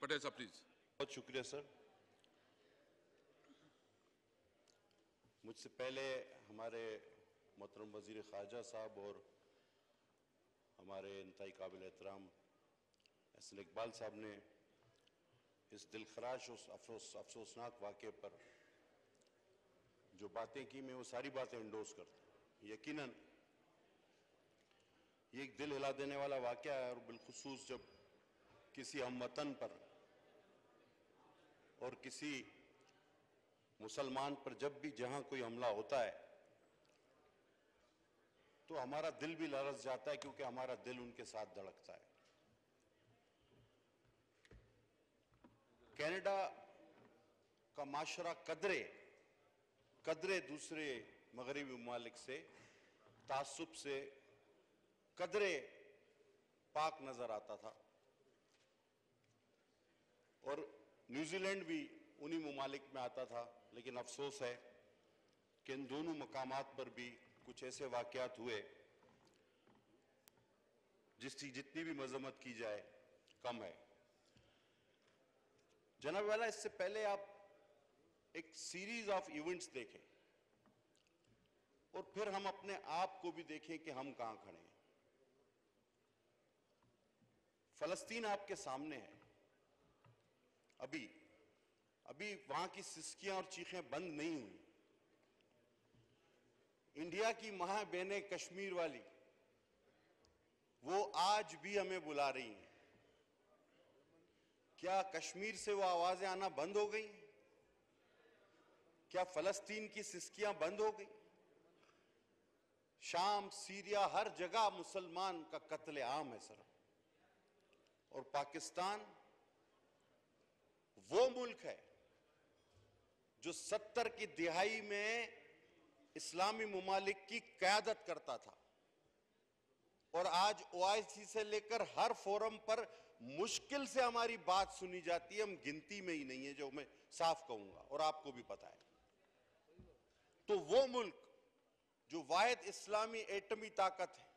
पटेल साहब प्लीज। बहुत शुक्रिया सर। मुझसे पहले हमारे मोहतरम वजीर ख़ारजा साहब और हमारे इंतहाई काबिल एहतराम एहसन इकबाल साहब ने इस दिलखराश और अफसोसनाक वाक़े पर जो बातें की, मैं वो सारी बातें इंडोर्स करता हूँ। यकीनन ये एक दिल हिला देने वाला वाक़या है, और बिलखुसूस जब किसी हमवतन पर और किसी मुसलमान पर जब भी जहां कोई हमला होता है तो हमारा दिल भी लरज़ जाता है, क्योंकि हमारा दिल उनके साथ धड़कता है। कनाडा का माशरा कदरे दूसरे मगरबी ममालिक से तासुब से कदरे पाक नजर आता था, और न्यूजीलैंड भी उन्हीं ममालिक में आता था। लेकिन अफसोस है कि इन दोनों मकामात पर भी कुछ ऐसे वाक़यात हुए जिसकी जितनी भी मजम्मत की जाए कम है। जनाब वाला, इससे पहले आप एक सीरीज ऑफ इवेंट्स देखें और फिर हम अपने आप को भी देखें कि हम कहां खड़े हैं। फलस्तीन आपके सामने है। अभी वहां की सिसकियां और चीखें बंद नहीं हुई। इंडिया की मां बहनें कश्मीर वाली, वो आज भी हमें बुला रही हैं। क्या कश्मीर से वो आवाजें आना बंद हो गई? क्या फलस्तीन की सिसकियां बंद हो गई? शाम, सीरिया, हर जगह मुसलमान का कत्लेआम है सर। और पाकिस्तान वो मुल्क है जो 70 की दिहाई में इस्लामी ममालिक की क़यादत करता था, और आज ओआईसी से लेकर हर फोरम पर मुश्किल से हमारी बात सुनी जाती है। हम गिनती में ही नहीं है, जो मैं साफ कहूंगा, और आपको भी पता है। तो वो मुल्क जो वाहिद इस्लामी एटमी ताकत है,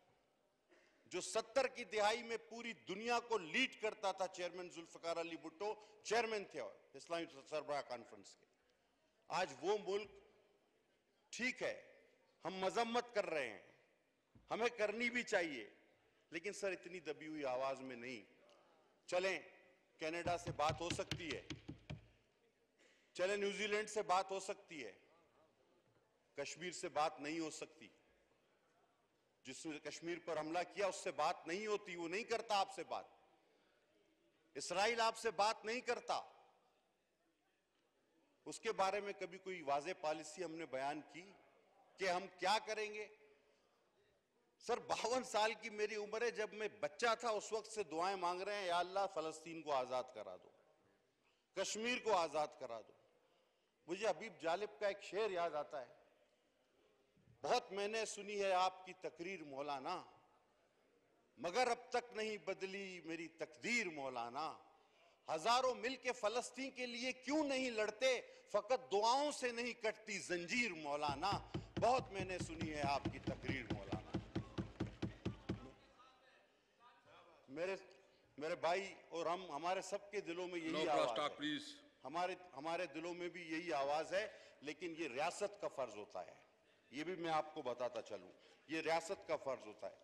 जो 70 की दिहाई में पूरी दुनिया को लीड करता था, चेयरमैन जुल्फिकार अली भुट्टो चेयरमैन थे इस्लामी सरबराह कॉन्फ्रेंस के, आज वो मुल्क, ठीक है हम मजम्मत कर रहे हैं, हमें करनी भी चाहिए, लेकिन सर इतनी दबी हुई आवाज में नहीं। चलें, कनाडा से बात हो सकती है, चलें न्यूजीलैंड से बात हो सकती है, कश्मीर से बात नहीं हो सकती। जिसने कश्मीर पर हमला किया उससे बात नहीं होती, वो नहीं करता आपसे बात। इस्राइल आपसे बात नहीं करता। उसके बारे में कभी कोई वाज़े पॉलिसी हमने बयान की कि हम क्या करेंगे? सर 52 साल की मेरी उम्र है, जब मैं बच्चा था उस वक्त से दुआएं मांग रहे हैं, या अल्लाह फलस्तीन को आजाद करा दो, कश्मीर को आजाद करा दो। मुझे हबीब जालिब का एक शेर याद आता है, बहुत मैंने सुनी है आपकी तकरीर मौलाना, मगर अब तक नहीं बदली मेरी तकदीर मौलाना। हजारों मिलके फलस्तीन के लिए क्यों नहीं लड़ते, फकत दुआओं से नहीं कटती जंजीर मौलाना। बहुत मैंने सुनी है आपकी तकरीर मौलाना। मेरे भाई और हम, हमारे सबके दिलों में यही आवाज है, प्लीज। हमारे दिलों में भी यही आवाज है। लेकिन ये रियासत का फर्ज होता है, ये भी मैं आपको बताता चलूं, ये रियासत का फर्ज होता है।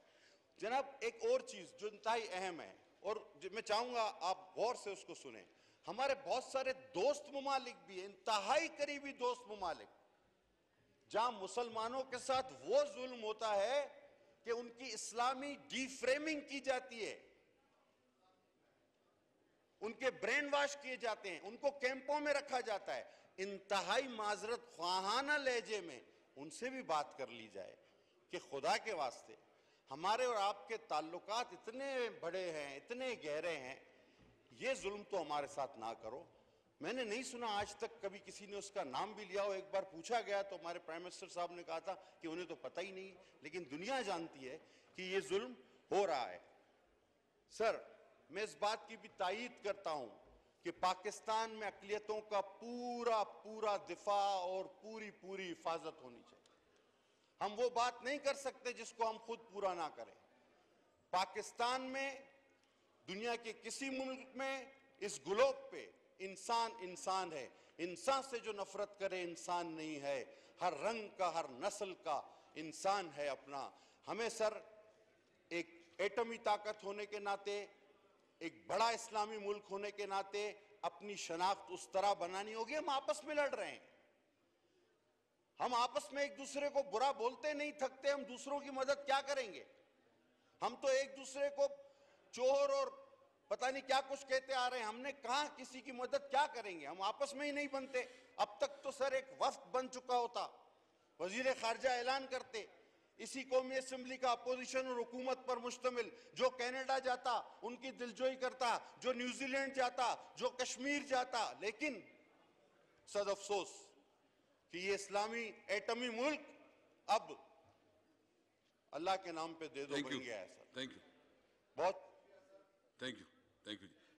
जनाब एक और चीज जो इंतहाई अहम है, और मैं चाहूंगा आप गौर से उसको सुने। हमारे बहुत सारे दोस्त ममालिक भी हैं, इंतहाई करीबी दोस्त ममालिक, जहां मुसलमानों के साथ वो जुल्म होता है कि उनकी इस्लामी डीफ्रेमिंग की जाती है, उनके ब्रेन वॉश किए जाते हैं, उनको कैंपों में रखा जाता है। इंतहाई माजरत ख्वाहाना लहजे में उनसे भी बात कर ली जाए कि खुदा के वास्ते हमारे और आपके ताल्लुकात इतने बड़े हैं, इतने गहरे हैं, ये जुल्म तो हमारे साथ ना करो। मैंने नहीं सुना आज तक कभी किसी ने उसका नाम भी लिया हो। एक बार पूछा गया तो हमारे प्राइम मिनिस्टर साहब ने कहा था कि उन्हें तो पता ही नहीं, लेकिन दुनिया जानती है कि ये जुल्म हो रहा है। सर मैं इस बात की भी तायीद करता हूं कि पाकिस्तान में अक़लियतों का पूरा पूरा दिफा और पूरी पूरी हिफाजत होनी चाहिए। हम वो बात नहीं कर सकते जिसको हम खुद पूरा ना करें। पाकिस्तान में, दुनिया के किसी मुल्क में, इस ग्लोब पे इंसान इंसान है। इंसान से जो नफरत करे इंसान नहीं है। हर रंग का, हर नस्ल का इंसान है अपना। हमें सर एक एटमी ताकत होने के नाते, एक बड़ा इस्लामी मुल्क होने के नाते अपनी शनाख्त उस तरह बनानी होगी। हम आपस में लड़ रहे हैं, हम आपस में एक दूसरे को बुरा बोलते नहीं थकते, हम दूसरों की मदद क्या करेंगे? हम तो एक दूसरे को चोर और पता नहीं क्या कुछ कहते आ रहे हैं। हमने कहा किसी की मदद क्या करेंगे? हम आपस में ही नहीं बनते। अब तक तो सर एक वफ्द बन चुका होता, वजीर खारजा ऐलान करते, इसी कौमी असेंबली का अपोजिशन और हुकूमत पर मुश्तमिल, जो कनाडा जाता उनकी दिलजोई करता, जो न्यूजीलैंड जाता, जो कश्मीर जाता। लेकिन सद अफसोस कि ये इस्लामी एटमी मुल्क अब अल्लाह के नाम पे दे दो बन गया है सर। थैंक यू, बहुत थैंक यू, थैंक यू।